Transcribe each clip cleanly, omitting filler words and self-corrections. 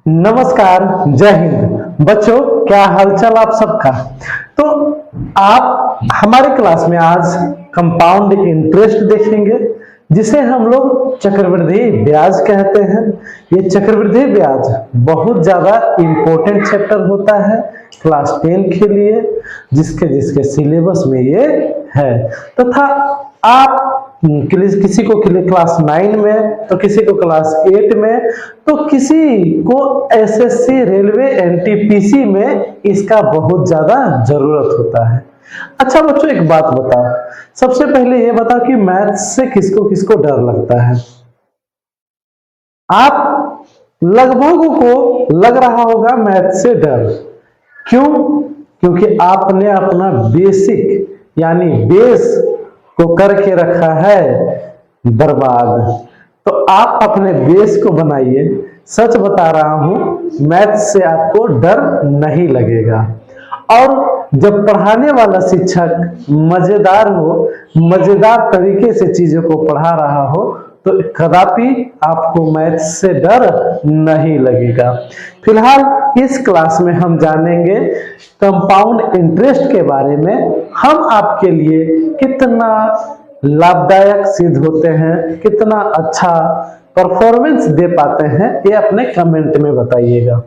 नमस्कार, जय हिंद। बच्चों, क्या हालचाल आप सबका। तो आप हमारे क्लास में आज कंपाउंड इंटरेस्ट देखेंगे, जिसे हम लोग चक्रवृद्धि ब्याज कहते हैं। ये चक्रवृद्धि ब्याज बहुत ज्यादा इंपॉर्टेंट चैप्टर होता है क्लास 10 के लिए, जिसके सिलेबस में ये है। तथा आप किसी को क्लास 9 में, तो किसी को क्लास 8 में, तो किसी को एसएससी, रेलवे, एनटीपीसी में इसका बहुत ज्यादा जरूरत होता है। अच्छा बच्चों, एक बात बताओ, सबसे पहले ये बताओ कि मैथ से किसको किसको डर लगता है। आप लगभग को लग रहा होगा मैथ से डर। क्यों? क्योंकि आपने अपना बेसिक यानी बेस को करके रखा है बर्बाद। तो आप अपने बेस को बनाइए। सच बता रहा हूं, मैथ से आपको डर नहीं लगेगा। और जब पढ़ाने वाला शिक्षक मजेदार हो, मजेदार तरीके से चीजों को पढ़ा रहा हो, तो कदापि आपको मैथ से डर नहीं लगेगा। फिलहाल इस क्लास में हम जानेंगे कंपाउंड इंटरेस्ट के बारे में। हम आपके लिए कितना लाभदायक सिद्ध होते हैं, कितना अच्छा परफॉर्मेंस दे पाते हैं, ये अपने कमेंट में बताइएगा।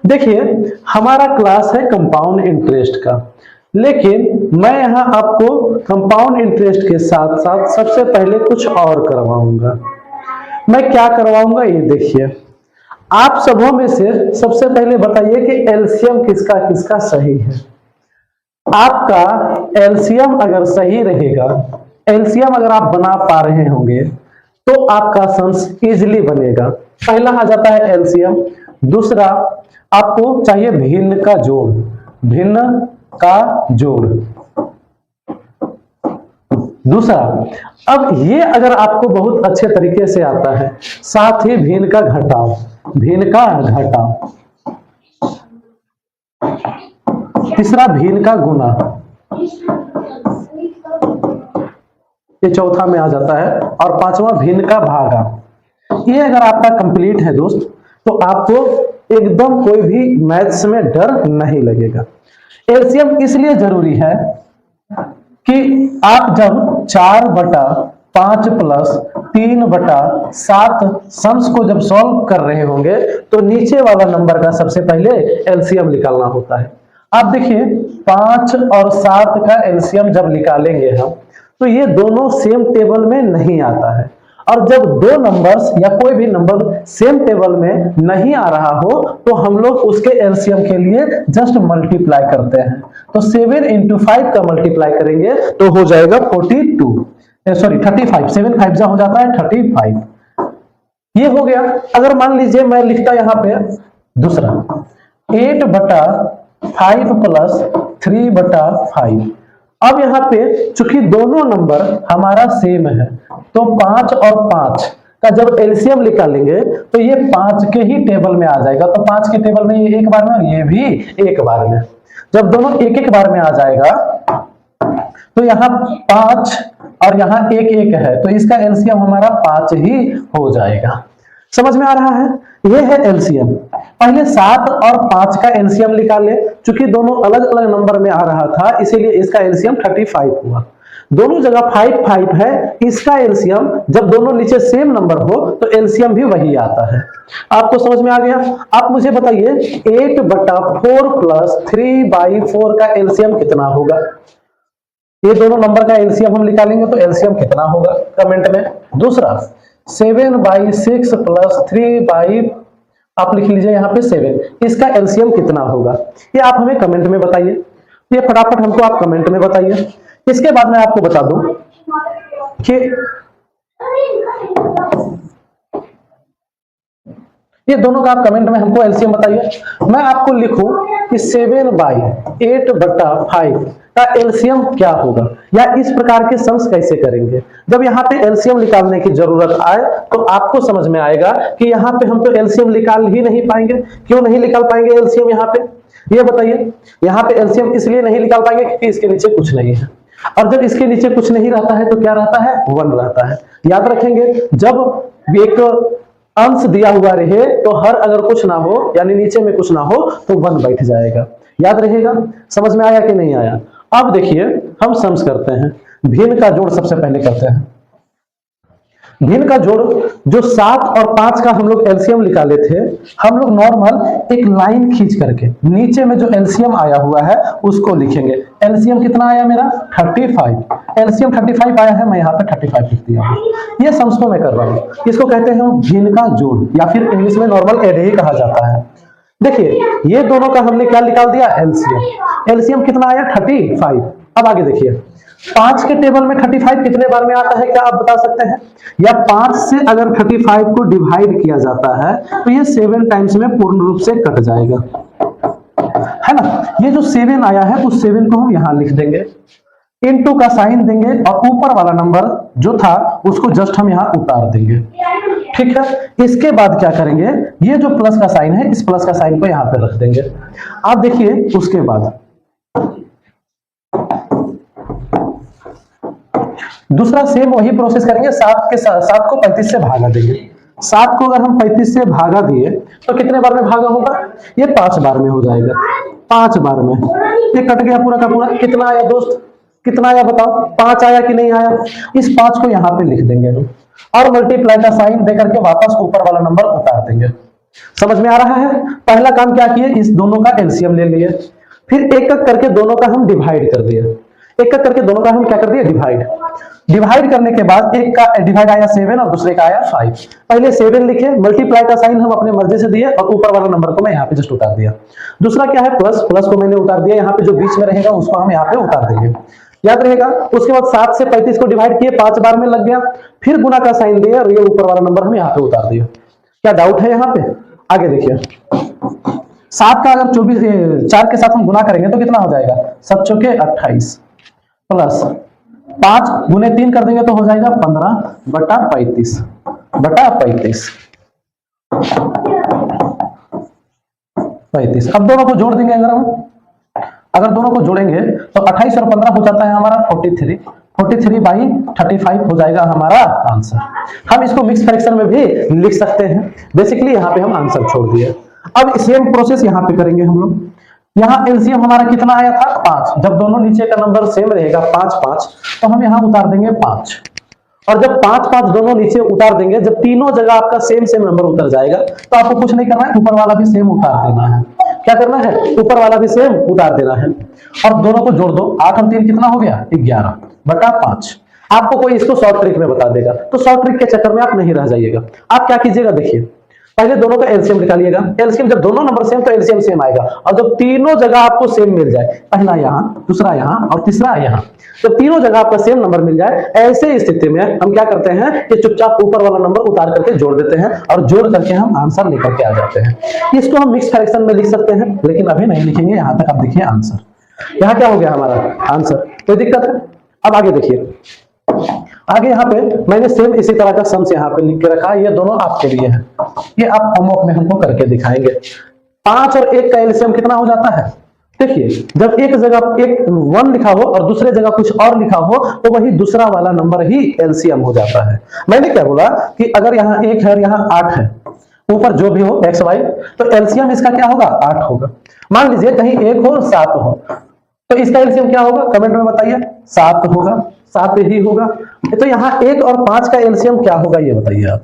देखिए, हमारा क्लास है कंपाउंड इंटरेस्ट का, लेकिन मैं यहां आपको कंपाउंड इंटरेस्ट के साथ साथ सबसे पहले कुछ और करवाऊंगा। मैं क्या करवाऊंगा ये देखिए। आप सबों में से सबसे पहले बताइए कि एलसीएम किसका किसका सही है। आपका एलसीएम अगर सही रहेगा, एलसीएम अगर आप बना पा रहे होंगे, तो आपका सम्स इजीली बनेगा। पहला आ जाता है एलसीएम। दूसरा, आपको चाहिए भिन्न का जोड़, भिन्न का जोड़। दूसरा, अब ये अगर आपको बहुत अच्छे तरीके से आता है, साथ ही भिन्न का घटाव, भिन्न का घटाव। तीसरा, भिन्न का गुना। ये चौथा में आ जाता है। और पांचवा, भिन्न का भागा। ये अगर आपका कंप्लीट है दोस्त, तो आपको एकदम कोई भी मैथ्स में डर नहीं लगेगा। एलसीएम इसलिए जरूरी है कि आप जब 4/5 प्लस 3/7 सम्स को जब सॉल्व कर रहे होंगे, तो नीचे वाला नंबर का सबसे पहले एलसीएम निकालना होता है। आप देखिए, 5 और 7 का एलसीएम जब निकालेंगे हम, तो ये दोनों सेम टेबल में नहीं आता है। और जब दो नंबर्स या कोई भी नंबर सेम टेबल में नहीं आ रहा हो, तो हम लोग उसके एलसीएम के लिए जस्ट मल्टीप्लाई करते हैं। तो 7 × 5 का मल्टीप्लाई करेंगे तो हो जाएगा 35। 7 5 जा हो जाता है 35। ये हो गया। अगर मान लीजिए मैं लिखता यहाँ पे दूसरा 8/5 प्लस 3/5। अब यहाँ पे चूंकि दोनों नंबर हमारा सेम है, तो 5 और 5 का जब एलसीएम निकालेंगे, तो ये 5 के ही टेबल में आ जाएगा। तो 5 के टेबल में ये एक बार में और ये भी एक बार में। जब दोनों एक एक बार में आ जाएगा, तो यहाँ 5 और यहाँ 1 1 है, तो इसका एलसीएम हमारा 5 ही हो जाएगा। समझ में आ रहा है? ये है एलसीएम। पहले 7 और 5 का एलसीएम निकाले। चूंकि दोनों अलग अलग नंबर में आ रहा था, इसीलिए इसका एलसीएम 35 हुआ। दोनों जगह 5 5 है। इसका एलसीएम जब दोनों नीचे सेम नंबर हो, तो एलसीएम भी वही आता है। आपको समझ में आ गया? आप मुझे बताइए 8/4 प्लस 3/4 का एलसीएम कितना होगा। ये दोनों नंबर का एलसीएम हम निकालेंगे, तो एलसीएम कितना होगा कमेंट में। दूसरा, 7/6 प्लस 3 आप लिख लीजिए यहाँ पे 7, इसका एलसीएम कितना होगा, ये आप हमें कमेंट में बताइए। ये फटाफट हमको आप कमेंट में बताइए। इसके बाद मैं आपको बता दूं कि ये दोनों का आप कमेंट में हमको एलसीएम बताइए। मैं आपको लिखूं कि 7/8/5 का एलसीएम क्या होगा, या इस प्रकार के सम्स कैसे करेंगे। जब यहाँ पे एलसीएम निकालने की जरूरत आए, तो आपको समझ में आएगा कि यहाँ पे हम तो एलसीएम निकाल ही नहीं पाएंगे। क्यों नहीं निकाल पाएंगे एलसीएम यहाँ पे, ये बताइए। यहाँ पे एलसीएम इसलिए नहीं निकाल पाएंगे क्योंकि इसके नीचे कुछ नहीं है। और जब इसके नीचे कुछ नहीं रहता है, तो क्या रहता है? 1 रहता है। याद रखेंगे, जब एक अंश दिया हुआ रहे तो हर अगर कुछ ना हो यानी नीचे में कुछ ना हो तो 1 बैठ जाएगा। याद रहेगा? समझ में आया कि नहीं आया? अब देखिए हम सम्स करते हैं। भिन्न का जोड़ सबसे पहले करते हैं। भिन्न का जोड़ जो 7 और 5 का हम लोग एलसीएम निकाले थे, हम लोग नॉर्मल एक लाइन खींच करके नीचे में जो एलसीएम आया हुआ है उसको लिखेंगे। एलसीएम कितना आया मेरा? 35। एलसीएम 35 आया है, मैं यहाँ पे 35 लिख दिया हूँ। ये सम्स को मैं कर रहा हूँ, इसको कहते हैं भिन्न का जोड़ या फिर इंग्लिश में नॉर्मल एड ही कहा जाता है। देखिए ये दोनों का हमने क्या निकाल दिया? एलसीएम। एलसीएम कितना आया? 35। अब आगे देखिए 5 के टेबल में 35 कितने बार में आता है, क्या आप बता सकते हैं? या 5 से अगर 35 को डिवाइड किया जाता है तो ये 7 टाइम्स में पूर्ण रूप से कट जाएगा, है ना? ये जो 7 आया है उस 7 को हम यहां लिख देंगे, इनटू का साइन देंगे और ऊपर वाला नंबर जो था उसको जस्ट हम यहां उतार देंगे। ठीक है, इसके बाद क्या करेंगे? ये जो प्लस का साइन है इस प्लस का साइन को यहां पे रख देंगे। आप देखिए उसके बाद दूसरा सेम वही प्रोसेस करेंगे। 7 को 35 से भागा देंगे। 7 को अगर हम 35 से भागा दिए तो कितने बार में भागा होगा? ये 5 बार में हो जाएगा। 5 बार में ये कट गया पूरा का पूरा। कितना आया दोस्त? कितना आया बताओ? 5 आया कि नहीं आया? इस 5 को यहां पे लिख देंगे हम और मल्टीप्लाई का साइन देकर के वापस ऊपर वाला नंबर उतार देंगे। समझ में आ रहा है? पहला काम क्या किए? इस दोनों का एलसीएम ले लिए, फिर एक एक करके दोनों का हम डिवाइड कर दिए। एक एक करके दोनों का हम क्या कर दिए? डिवाइड करने के बाद एक का डिवाइड आया 7 और दूसरे का आया 5। पहले 7 लिखे, मल्टीप्लाई का साइन हम अपने मर्जी से दिए और ऊपर वाला नंबर को मैं यहाँ पे जस्ट उतार दिया। दूसरा क्या है? प्लस। प्लस को मैंने उतार दिया, यहाँ पे जो बीच में रहेगा उसको हम यहाँ पे उतार देंगे। याद रहेगा? उसके बाद 7 से 35 को डिवाइड किए, 5 बार में लग गया, फिर गुना का साइन दिया और ये ऊपर वाला नंबर हम यहाँ पे उतार दिया। क्या डाउट है यहाँ पे? आगे देखिए 7 का अगर 4 के साथ हम गुना करेंगे तो कितना हो जाएगा? 7 चौके 28 प्लस 5 गुने 3 कर देंगे तो हो जाएगा 15 बटा 35 बटा 35। अब दोनों को जोड़ देंगे। अगर दोनों को जोड़ेंगे तो 28 और 15 हो जाता है हमारा 43। 43 बाई 35 हो जाएगा हमारा आंसर। हम इसको मिक्स फ्रैक्शन में भी लिख सकते हैं। बेसिकली यहाँ पे हम आंसर छोड़ दिए। अब सेम प्रोसेस यहाँ पे करेंगे हम लोग। यहाँ एलसीएम हमारा कितना आया था? 5। जब दोनों नीचे का नंबर सेम रहेगा 5 5 तो हम यहाँ उतार देंगे 5। और जब 5 5 दोनों नीचे उतार देंगे, जब तीनों जगह आपका सेम नंबर उतर जाएगा तो आपको कुछ नहीं करना है, ऊपर वाला भी सेम उतार देना है। क्या करना है? ऊपर वाला भी सेम उतार देना है और दोनों को जोड़ दो। 8 और 3 कितना हो गया? 11 बटा 5। आपको कोई इसको शॉर्ट ट्रिक में बता देगा तो शॉर्ट ट्रिक के चक्कर में आप नहीं रह जाइएगा। आप क्या कीजिएगा? देखिए पहले दोनों का एलसीएम निकालिएगा। एलसीएम जब दोनों नंबर सेम तो एलसीएम सेम आएगा और जब तीनों जगह आपको सेम मिल जाए, पहला यहाँ, दूसरा यहाँ और तीसरा यहाँ, जब तीनों जगह आपका सेम नंबर मिल जाए, ऐसे स्थिति में हम क्या करते हैं कि चुपचाप ऊपर वाला नंबर उतार करके जोड़ देते हैं और जोड़ करके हम आंसर लेकर के आ जाते हैं। इसको हम मिक्स फ्रैक्शन में लिख सकते हैं लेकिन अभी नहीं लिखेंगे। यहां तक आप देखिए आंसर। यहाँ क्या हो गया हमारा आंसर? कोई दिक्कत है? अब आगे देखिए, आगे यहाँ पे मैंने सेम इसी तरह का सम्स यहाँ पे लिख के रखा है। ये दोनों आपके लिए है, ये आप होमवर्क में हमको करके दिखाएंगे। 5 और 1 का एलसीएम कितना हो जाता है? देखिए जब एक जगह 1 लिखा हो और दूसरे जगह कुछ और लिखा हो तो वही दूसरा वाला नंबर ही एलसीएम हो जाता है। मैंने क्या बोला कि अगर यहाँ 1 है और यहाँ 8 है, ऊपर जो भी हो एक्स वाई, तो एलसीएम इसका क्या होगा? 8 होगा। मान लीजिए कहीं 1 हो 7 हो तो इसका एलसीएम क्या होगा? कमेंट में बताइए। 7 होगा, 7 ही होगा। तो यहाँ 1 और 5 का एलसीएम क्या होगा ये बताइए आप।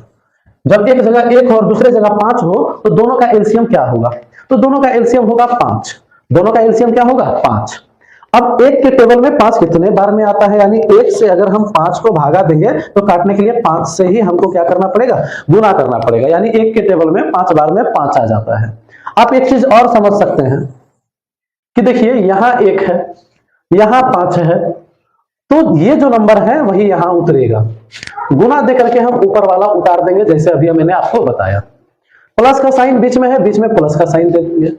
जब एक जगह 1 हो और दूसरे जगह 5 हो तो दोनों का एलसीएम क्या होगा? तो दोनों का एलसीएम होगा 5। दोनों का एलसीएम क्या होगा? 5। अब 1 के टेबल में 5 कितने बार में आता है? यानी 1 से अगर हम 5 को भागा देंगे तो काटने के लिए 5 से ही हमको क्या करना पड़ेगा? गुना करना पड़ेगा। यानी 1 के टेबल में 5 बार में 5 आ जाता है। आप एक चीज और समझ सकते हैं कि देखिए यहां 1 है, यहां 5 है, तो ये जो नंबर है वही यहां उतरेगा। गुना दे करके हम ऊपर वाला उतार देंगे जैसे अभी मैंने आपको बताया। प्लस का साइन बीच में है, बीच में प्लस का साइन दे देंगे।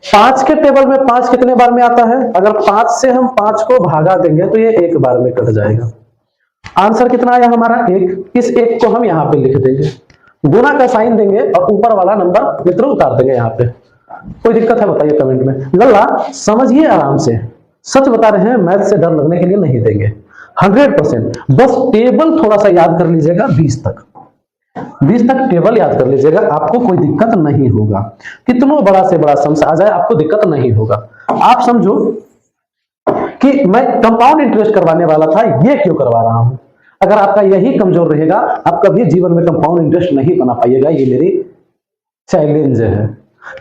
5 के टेबल में 5 कितने बार में आता है? अगर 5 से हम 5 को भागा देंगे तो ये 1 बार में कट जाएगा। आंसर कितना आया हमारा? 1। इस 1 को हम यहाँ पे लिख देंगे, गुना का साइन देंगे और ऊपर वाला नंबर मित्रों उतार देंगे यहाँ पे। कोई दिक्कत है बताइए कमेंट में। लल्ला समझिए आराम से, सच बता रहे हैं, मैथ से डर लगने के लिए नहीं देंगे 100%। बस टेबल थोड़ा सा याद कर लीजिएगा 20 तक। 20 तक टेबल याद कर लीजिएगा, आपको कोई दिक्कत नहीं होगा। कितना बड़ा से बड़ा सम्स आ जाए आपको दिक्कत नहीं होगा। आप समझो कि मैं कंपाउंड इंटरेस्ट करवाने वाला था, ये क्यों करवा रहा हूं। अगर आपका यही कमजोर रहेगा, आप कभी जीवन में कंपाउंड इंटरेस्ट नहीं बना पाइएगा। ये मेरी चैलेंज है।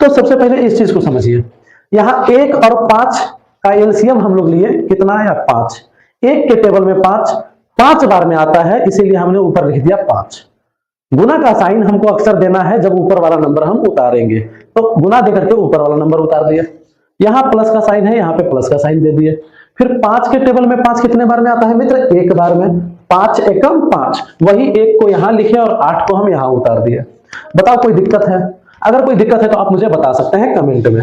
तो सबसे पहले इस चीज को समझिए, यहां 1 और 5 का एलसीएम हम लोग लिए, कितना आया 5। 1 के टेबल में 5 बार में आता है, इसीलिए हमने ऊपर लिख दिया 5। गुना का साइन हमको अक्सर देना है जब ऊपर वाला नंबर हम उतारेंगे, तो गुना देकर के ऊपर वाला नंबर उतार दिया। यहां प्लस का साइन है, यहां पे प्लस का साइन दे दिए। फिर 5 के टेबल में 5 कितने बार में आता है मित्र, 1 बार में। 5 एकम 5, वही 1 को यहां लिखे और 8 को हम यहां उतार दिए। बताओ कोई दिक्कत है? अगर कोई दिक्कत है तो आप मुझे बता सकते हैं कमेंट में।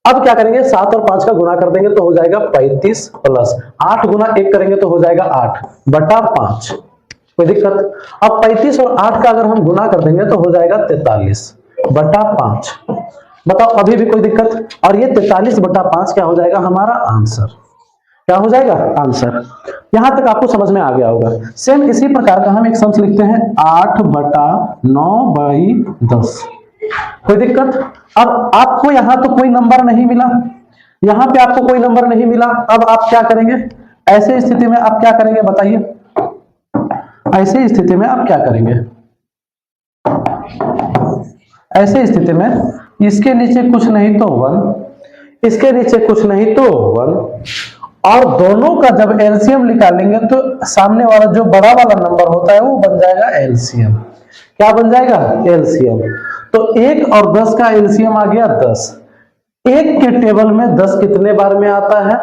अब क्या करेंगे, 7 और 5 का गुना कर देंगे तो हो जाएगा 35 प्लस 8 गुना 1 करेंगे तो हो जाएगा 8 बटा 5। कोई दिक्कत? अब 35 और 8 का अगर हम गुना कर देंगे तो हो जाएगा 43 बटा 5। बताओ अभी भी कोई दिक्कत? और ये 43 बटा 5 क्या हो जाएगा हमारा आंसर। क्या हो जाएगा आंसर। यहां तक आपको समझ में आ गया होगा। सेम इसी प्रकार का हम एक सम्स लिखते हैं 8 बटा 9/10। कोई दिक्कत? अब आपको यहां तो कोई नंबर नहीं मिला, यहां पे आपको कोई नंबर नहीं मिला। अब आप क्या करेंगे, ऐसे स्थिति में आप क्या करेंगे बताइए, ऐसे स्थिति में आप क्या करेंगे। ऐसे स्थिति में इसके नीचे कुछ नहीं तो 1, इसके नीचे कुछ नहीं तो 1, और दोनों का जब एलसीएम निकालेंगे तो सामने वाला जो बड़ा वाला नंबर होता है वो बन जाएगा एलसीएम। क्या बन जाएगा एलसीएम। तो 1 और 10 का एलसीएम आ गया 10। 1 के टेबल में 10 कितने बार में आता है,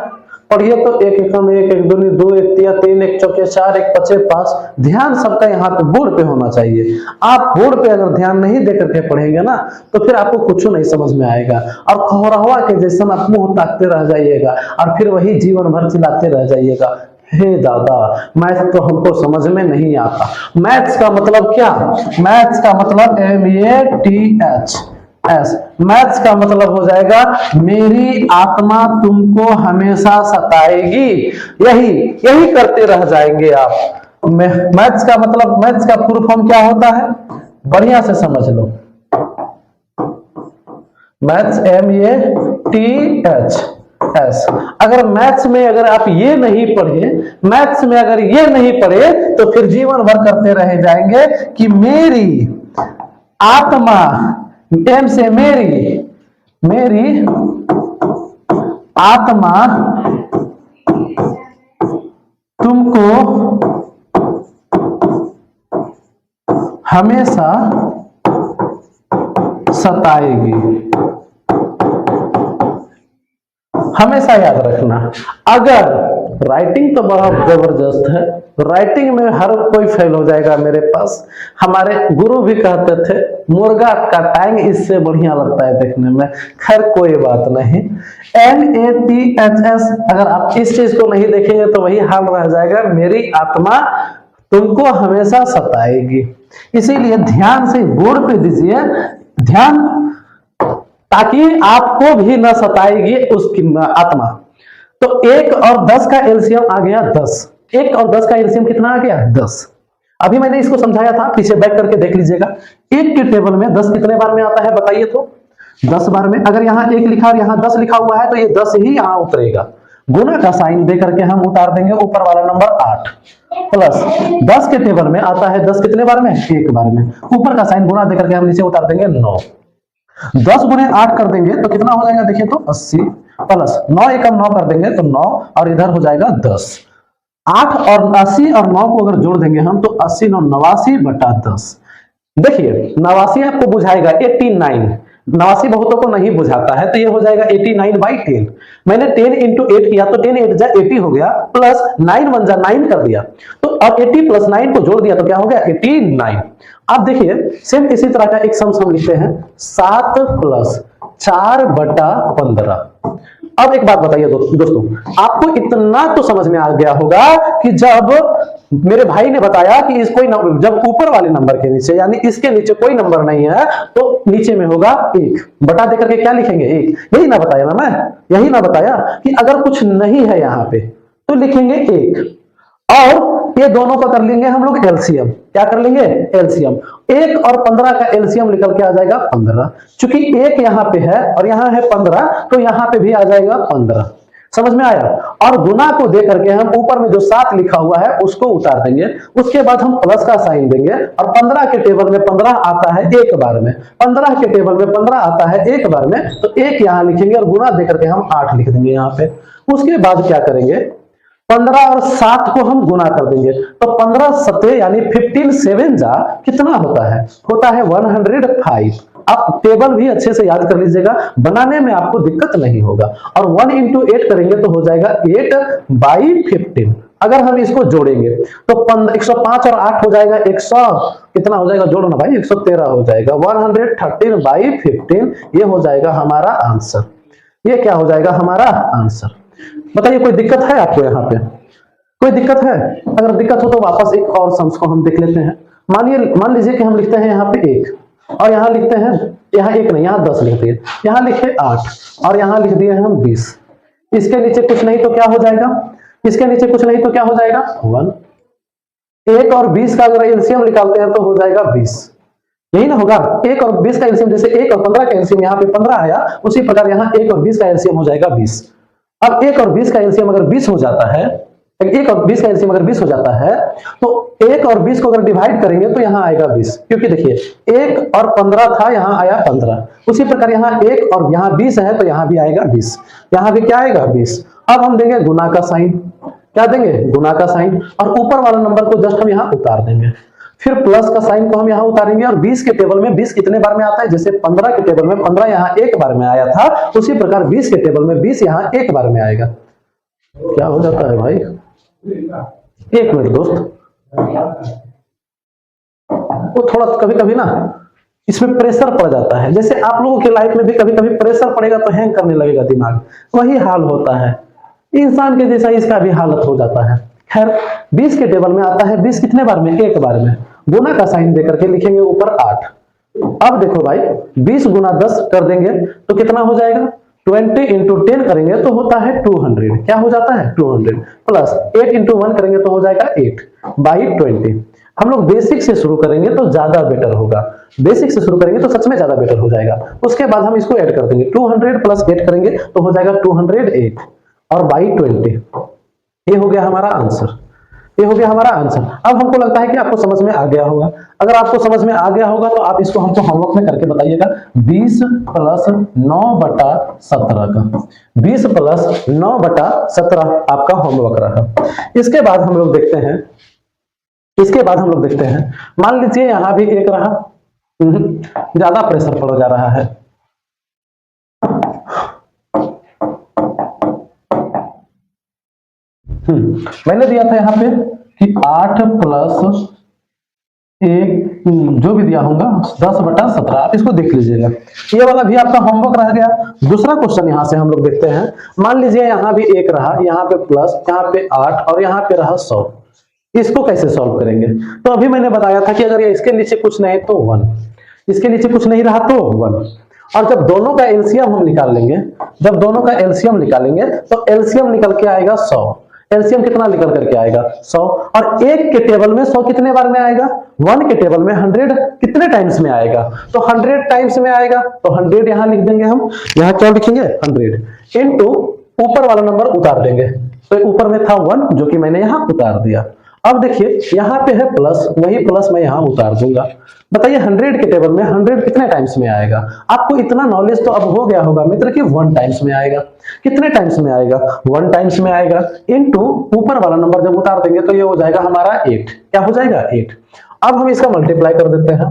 और ये तो 1 एकम 1, 1 दूनी 2, 1 तिया 3, 1 चौके 4, 1 पचे 5। ध्यान सबका यहाँ पे बोर्ड पे होना चाहिए। आप बोर्ड पे अगर ध्यान नहीं दे करके पढ़ेंगे ना तो फिर आपको कुछ नहीं समझ में आएगा, और खौरहवा के जैसा आप मुंह ताकते रह जाइएगा और फिर वही जीवन भर चिल्लाते रह जाइएगा, हे दादा मैथ तो हमको समझ में नहीं आता। मैथ्स का मतलब क्या, मैथ्स का मतलब MATHS। मैथ्स का मतलब हो जाएगा मेरी आत्मा तुमको हमेशा सताएगी। यही करते रह जाएंगे आप। मैथ्स का मतलब, मैथ्स का फुल फॉर्म क्या होता है, बढ़िया से समझ लो। Maths MATHS। अगर मैथ्स में अगर आप ये नहीं पढ़े, मैथ्स में अगर ये नहीं पढ़े तो फिर जीवन भर करते रह जाएंगे कि मेरी आत्मा, एम से मेरी आत्मा तुमको हमेशा सताएगी। हमेशा याद रखना। अगर राइटिंग तो बड़ा जबरदस्त है, राइटिंग में हर कोई फेल हो जाएगा मेरे पास। हमारे गुरु भी कहते थे मुर्गा का टांग इससे बढ़िया लगता है देखने में। खैर कोई बात नहीं। MATHS अगर आप इस चीज को नहीं देखेंगे तो वही हाल रह जाएगा, मेरी आत्मा तुमको हमेशा सताएगी। इसीलिए ध्यान से बोर्ड पे दीजिए ध्यान, ताकि आपको भी न सताएगी उसकी आत्मा। तो 1 और 10 का एलसीएम आ गया 10। 1 और 10 का एलसीएम कितना आ गया 10। अभी मैंने इसको समझाया था, पीछे बैक करके देख लीजिएगा। 1 के टेबल में 10 कितने बार में आता है बताइए तो, 10 बार में। अगर यहाँ 1 लिखा और यहाँ 10 लिखा हुआ है तो ये 10 ही यहाँ उतरेगा। गुना का साइन दे करके हम उतार देंगे ऊपर वाला नंबर 8 प्लस 10 के टेबल में आता है 10 कितने बार में, 1 बार में। ऊपर का साइन गुना दे करके हम नीचे उतार देंगे 9। 10 गुने 8 कर देंगे तो कितना हो जाएगा देखिए तो 80 प्लस 9 एकम 9 कर देंगे तो 9, और इधर हो जाएगा 10। 8 और 80 और 9 को अगर जोड़ देंगे हम तो 80 9 89 बटा 10। देखिए 89 आपको बुझाएगा 89, 89 बहुतों को नहीं बुझाता है, तो ये हो जाएगा 89/10। मैंने 10 into 8 किया तो 10 8 जा 80 हो गया, प्लस 9 1 जा 9 कर दिया, तो अब 80 प्लस 9 को जोड़ दिया तो क्या हो गया 89। अब देखिए सेम इसी तरह का एक सम्स हम लिखते हैं 7 प्लस 4/15। अब एक बात बताइए दोस्तों, आपको इतना तो समझ में आ गया होगा कि जब मेरे भाई ने बताया कि इस कोई जब ऊपर वाले नंबर के नीचे यानी इसके नीचे कोई नंबर नहीं है तो नीचे में होगा 1 बटा देकर के क्या लिखेंगे 1। यही ना बताया ना मैं, यही ना बताया कि अगर कुछ नहीं है यहाँ पे तो लिखेंगे 1, और ये दोनों का कर लेंगे हम लोग एलसीएम। क्या कर लेंगे? एलसीएम। 1 और 15 का एलसीएम निकल के आ जाएगा 15। चूंकि 1 यहां पे है और यहां है 15, तो यहां पे भी आ जाएगा 15। समझ में आया? और गुना को दे करके हम ऊपर में जो 7 लिखा हुआ है उसको उतार देंगे। उसके बाद हम प्लस का साइन देंगे और 15 के टेबल में 15 आता है एक बार में, 15 के टेबल में 15 आता है एक बार में, तो 1 यहां लिखेंगे और गुना दे करके हम 8 लिख देंगे यहां पे। उसके बाद क्या करेंगे? 15 और 7 को हम गुना कर देंगे, तो 15 सत्ते यानी 15 7 जा कितना होता है? होता है 105। आप टेबल भी अच्छे से याद कर लीजिएगा, बनाने में आपको दिक्कत नहीं होगा। और 1 इंटू 8 करेंगे तो हो जाएगा 8/15। अगर हम इसको जोड़ेंगे तो 105 और 8 हो जाएगा 100, कितना हो जाएगा? जोड़ो ना भाई, 113 हो जाएगा। 113/15 ये हो जाएगा हमारा आंसर। ये क्या हो जाएगा? हमारा आंसर। बताइए कोई दिक्कत है आपको यहाँ पे? कोई दिक्कत है? अगर दिक्कत हो तो वापस एक और सम्स को हम देख लेते हैं। मान लीजिए कि हम लिखते हैं यहाँ पे 1 और यहाँ लिखते हैं, यहाँ 1 नहीं, यहाँ 10 लिख दिए, यहाँ लिखे 8 और यहाँ लिख दिए हम 20। इसके नीचे कुछ नहीं तो क्या हो जाएगा? इसके नीचे कुछ नहीं तो क्या हो जाएगा? 1। 1 और 20 का अगर एलसीएम निकालते हैं तो हो जाएगा 20। यही ना होगा? 1 और 20 का एलसीएम, जैसे 1 और 15 का एलसीएम यहाँ पे 15 आया, उसी प्रकार यहाँ 1 और 20 का एलसीएम हो जाएगा 20। अब 1 और 20 का एलसीएम अगर 20 हो जाता है, 1 और 20 का एलसीएम अगर 20 हो जाता है, तो 1 और 20 को अगर डिवाइड करेंगे तो यहाँ आएगा 20। क्योंकि देखिए 1 और 15 था, यहाँ आया 15। उसी प्रकार यहाँ 1 और यहाँ 20 है तो यहाँ भी आएगा 20। यहाँ भी क्या आएगा? 20। अब हम देंगे गुना का साइन। क्या देंगे? गुना का साइन। और ऊपर वाला नंबर को जस्ट हम यहाँ उतार देंगे। फिर प्लस का साइन को हम यहाँ उतारेंगे और 20 के टेबल में 20 कितने बार में आता है? जैसे 15 के टेबल में 15 यहाँ एक बार में आया था, उसी प्रकार 20 के टेबल में 20 यहाँ एक बार में आएगा। क्या हो जाता है भाई? एक मिनट दोस्त, वो थोड़ा कभी कभी ना इसमें प्रेशर पड़ जाता है। जैसे आप लोगों के लाइफ में भी कभी कभी प्रेशर पड़ेगा तो हैंग करने लगेगा दिमाग, वही हाल होता है इंसान के जैसा, इसका भी हालत हो जाता है। खैर 20 के टेबल में आता है 20 कितने बार में? एक बार में। गुना का साइन देकर के लिखेंगे ऊपर 8। अब देखो भाई 20 गुना 10 कर देंगे तो कितना हो जाएगा? 20 इंटू 10 करेंगे तो होता है 200। क्या हो जाता है? 200। प्लस 8 इंटू 1 करेंगे तो हो जाएगा 8/20। हम लोग बेसिक से शुरू करेंगे तो ज्यादा बेटर होगा। बेसिक से शुरू करेंगे तो सच में ज्यादा बेटर हो जाएगा। उसके बाद हम इसको ऐड कर देंगे, 200 प्लस 8 करेंगे तो हो जाएगा 208 और बाई 20। ये हो गया हमारा आंसर। ये हो गया हमारा आंसर। अब हमको लगता है कि आपको समझ में आ गया होगा। अगर आपको समझ में आ गया होगा तो आप इसको हमको होमवर्क में करके बताइएगा। 20 प्लस 9/17 का 20 प्लस 9/17 आपका होमवर्क रहा। इसके बाद हम लोग देखते हैं, मान लीजिए यहां भी एक रहा, ज्यादा प्रेशर पड़ जा रहा है। मैंने दिया था यहाँ पे कि 8 प्लस 1 जो भी दिया होगा 10/17, आप इसको देख लीजिएगा। ये वाला भी आपका होमवर्क रह गया। दूसरा क्वेश्चन यहाँ से हम लोग देखते हैं। मान लीजिए यहाँ भी 1 रहा, यहाँ पे प्लस, यहाँ पे 8 और यहाँ पे रहा 100। इसको कैसे सॉल्व करेंगे? तो अभी मैंने बताया था कि अगर ये इसके नीचे कुछ नहीं तो 1, इसके नीचे कुछ नहीं रहा तो 1। और जब दोनों का एलसीएम हम निकाल लेंगे, तो एलसीएम निकल के आएगा 100। एलसीएम कितना निकल करके आएगा? 100। और 1 के टेबल में 100 कितने बार में आएगा? 1 के टेबल में 100 कितने टाइम्स में आएगा? तो 100 टाइम्स में आएगा। तो 100 यहां लिख देंगे हम। यहां क्या लिखेंगे? 100 इंटू ऊपर वाला नंबर उतार देंगे। तो ऊपर में था 1 जो कि मैंने यहां उतार दिया। अब देखिए यहाँ पे है प्लस, वही प्लस मैं यहां उतार दूंगा। बताइए 100 के टेबल में 100 कितने टाइम्स में आएगा? आपको इतना नॉलेज तो अब हो गया होगा मित्र कि 1 टाइम्स में आएगा। कितने टाइम्स में आएगा? 1 टाइम्स में आएगा। इनटू ऊपर वाला नंबर जब उतार देंगे तो ये हो जाएगा हमारा 8। क्या हो जाएगा? 8। अब हम इसका मल्टीप्लाई कर देते हैं।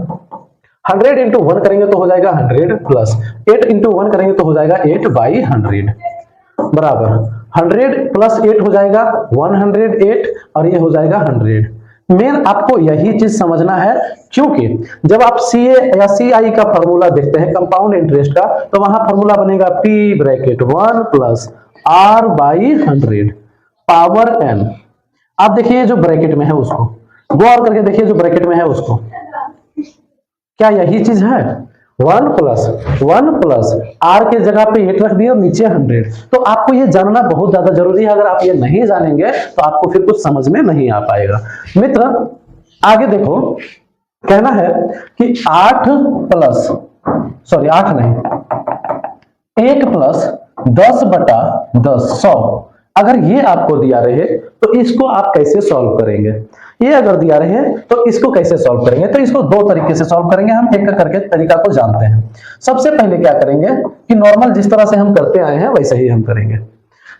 100 इंटू 1 करेंगे तो हो जाएगा 100 प्लस 8 इंटू 1 करेंगे तो हो जाएगा 8/100 बराबर 100 प्लस 8 हो जाएगा 108 और ये हो जाएगा 100। मेन आपको यही चीज समझना है, क्योंकि जब आप सीए या सीआई का फॉर्मूला देखते हैं कंपाउंड इंटरेस्ट का, तो वहां फॉर्मूला बनेगा P(1 plus R/100 power n। आप देखिए जो ब्रैकेट में है उसको गौर करके देखिए, जो ब्रैकेट में है उसको, क्या यही चीज है? 1 प्लस r के जगह पे 8 रख दिया और नीचे 100। तो आपको ये जानना बहुत ज्यादा जरूरी है। अगर आप ये नहीं जानेंगे तो आपको फिर कुछ समझ में नहीं आ पाएगा। मित्र आगे देखो, कहना है कि 8 नहीं, 1 प्लस 10/10 100, अगर ये आपको दिया रहे तो इसको आप कैसे सॉल्व करेंगे? ये अगर दिया रहे तो इसको कैसे सॉल्व करेंगे? तो इसको दो तरीके से सॉल्व करेंगे। हम एक करके तरीका को जानते हैं। सबसे पहले क्या करेंगे कि नॉर्मल जिस तरह से हम करते आए हैं वैसे ही हम करेंगे।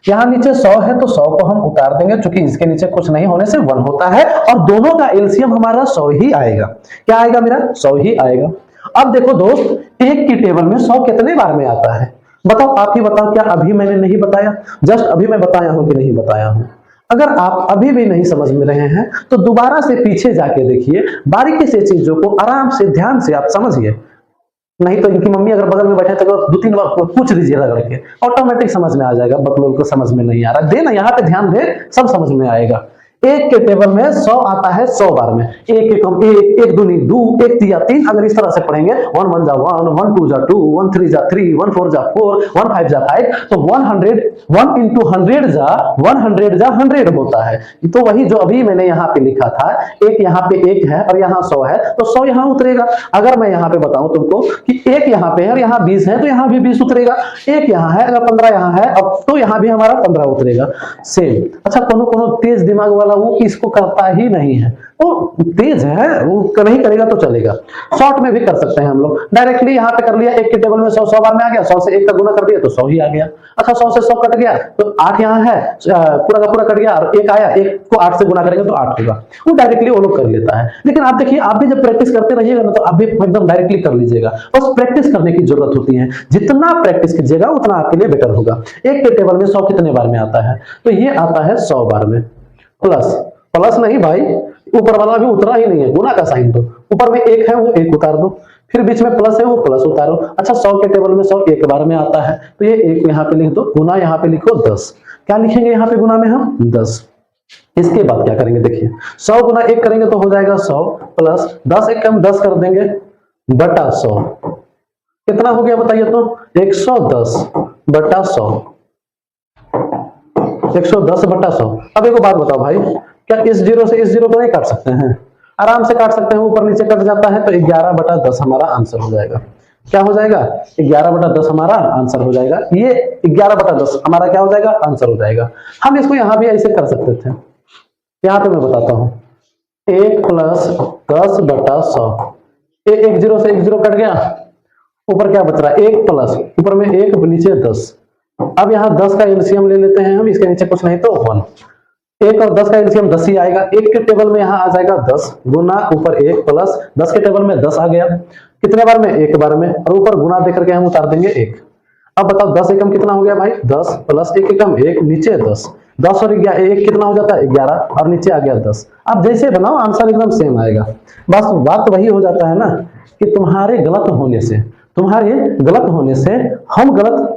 यहाँ नीचे 100 है तो 100 को हम उतार देंगे, क्योंकि इसके नीचे कुछ नहीं होने से 1 होता है और दोनों का एलसीएम हमारा 100 ही आएगा। क्या आएगा मेरा? 100 ही आएगा। अब देखो दोस्त, एक की टेबल में 100 कितने बार में आता है? बताओ, आप ही बताओ। क्या अभी मैंने नहीं बताया? जस्ट अभी मैं बताया हूं कि नहीं बताया हूं? अगर आप अभी भी नहीं समझ में रहे हैं तो दोबारा से पीछे जाके देखिए, बारीकी से चीजों को आराम से ध्यान से आप समझिए। नहीं तो इनकी मम्मी अगर बगल में बैठे तो 2-3 बार पूछ दीजिए रगड़ के, ऑटोमेटिक समझ में आ जाएगा। बकलोल को समझ में नहीं आ रहा, दे ना यहाँ पे ध्यान दे, सब समझ में आएगा। एक के टेबल में 100 आता है 100 बार में। एक एक हम एक दूनी 2, एक तिया 3, अगर इस तरह से पढ़ेंगे 1 1 जा 1, 1 2 जा 2, 1 3 जा 3, 1 4 जा 4, 1 5 जा 5, तो 100 1 into 100 जा 100 जा 100 होता है। तो वही जो अभी मैंने यहाँ पे लिखा था, एक यहाँ पे 1 है और यहाँ 100 है, तो 100 यहाँ उतरेगा। अगर मैं यहाँ पे बताऊं तुमको कि 1 यहाँ पे है और यहाँ 20 है, तो यहाँ भी 20 उतरेगा। 1 यहाँ है, अगर 15 यहाँ है, अब तो यहाँ भी हमारा 15 उतरेगा। सेम। अच्छा, कोनो तेज दिमाग वाला वो इसको करता ही नहीं है, वो तेज है, वो नहीं करेगा तो चलेगा। शॉर्ट में भी कर सकते हैं हम लोग। डायरेक्टली यहाँ पे कर लिया, एक के टेबल में 100 बार में आ गया, 100 से 1 का गुना कर दिया तो 100 ही आ गया। अच्छा, 100 से 100 कट गया तो 8 यहाँ है, पूरा का पूरा कट गया और 1 आया, 1 को 8 से गुना करेंगे तो 8 होगा। वो डायरेक्टली वो लोग कर लेता है। लेकिन आप देखिए, आप भी जब प्रैक्टिस करते रहिएगा ना तो आप भी एकदम डायरेक्टली कर लीजिएगा। बस प्रैक्टिस करने की जरूरत होती है। जितना प्रैक्टिस कीजिएगा उतना आपके लिए बेटर होगा। एक के टेबल में 100 कितने बार में आता है? तो ये आता है 100 बार में। प्लस नहीं भाई, ऊपर वाला भी उतरा ही नहीं है, गुना का साइन दो। ऊपर में 1 है, वो 1 उतार दो, फिर बीच में प्लस है, वो प्लस उतारो। अच्छा, 100 के टेबल में 100 एक बार में आता है, तो ये 1 यहाँ पे लिख दो, गुना यहाँ पे लिखो 10। क्या लिखेंगे यहाँ पे गुना में हम? 10। इसके बाद क्या करेंगे देखिए, 100 गुना 1 करेंगे तो हो जाएगा 100 प्लस 10 एक हम 10 कर देंगे बटा 100। कितना हो गया बताइए तो? 110/100। 110/100। अब एक बात बताओ भाई, क्या इस 0 से इस 0 को नहीं काट सकते हैं? आराम से काट सकते हैं, ऊपर नीचे कट जाता है, तो 11/10 हमारा आंसर हो जाएगा। क्या हो जाएगा? 11/10 हमारा आंसर हो जाएगा। ये 11/10 हमारा क्या हो जाएगा? आंसर हो जाएगा। हम इसको यहां भी ऐसे कर सकते थे। यहां पे मैं बताता हूं, 1 प्लस 10/100। एक 0 से 1 0 कट गया, ऊपर क्या बच रहा है? 1 प्लस, ऊपर में 1 नीचे 10। अब यहाँ 10 का एलसीएम ले लेते हैं हम, इसके नीचे कुछ नहीं तो 1। 1 और 10 का एलसीएम 10 ही आएगा। 1 के टेबल में यहाँ आ जाएगा 10 गुना ऊपर 1 प्लस 10 के टेबल में 10 आ गया। कितने बार में? 1 बार में, और ऊपर गुना देकर के हम उतार देंगे 1। अब बताओ 10 एकम कितना हो गया भाई? 10 प्लस 1 एकम 1 नीचे 10। 10 और 1 कितना हो जाता है? 11, और नीचे आ गया 10। अब जैसे बनाओ आंसर एकदम सेम आएगा। बस बात वही हो जाता है ना कि तुम्हारे गलत होने से हम गलत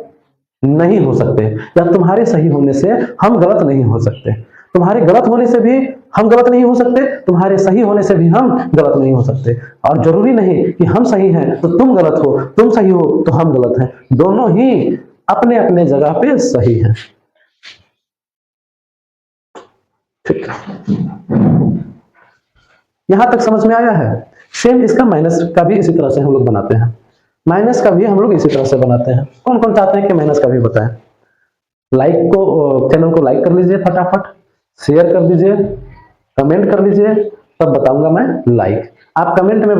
नहीं हो सकते, या तुम्हारे सही होने से हम गलत नहीं हो सकते। तुम्हारे गलत होने से भी हम गलत नहीं हो सकते, तुम्हारे सही होने से भी हम गलत नहीं हो सकते। और जरूरी नहीं कि हम सही हैं तो तुम गलत हो, तुम सही हो तो हम गलत हैं। दोनों ही अपने अपने जगह पे सही हैं। ठीक, यहां तक समझ में आया है? सेम इसका माइनस का भी इसी तरह से हम लोग बनाते हैं। माइनस का भी हम लोग इसी तरह से बनाते हैं। कौन कौन चाहते हैं कि माइनस का भी बताएं? चैनल को लाइक कर लीजिए, फटाफट शेयर कर दीजिए, कमेंट कर लीजिए, तब बताऊंगा मैं लाइक। आप कमेंट में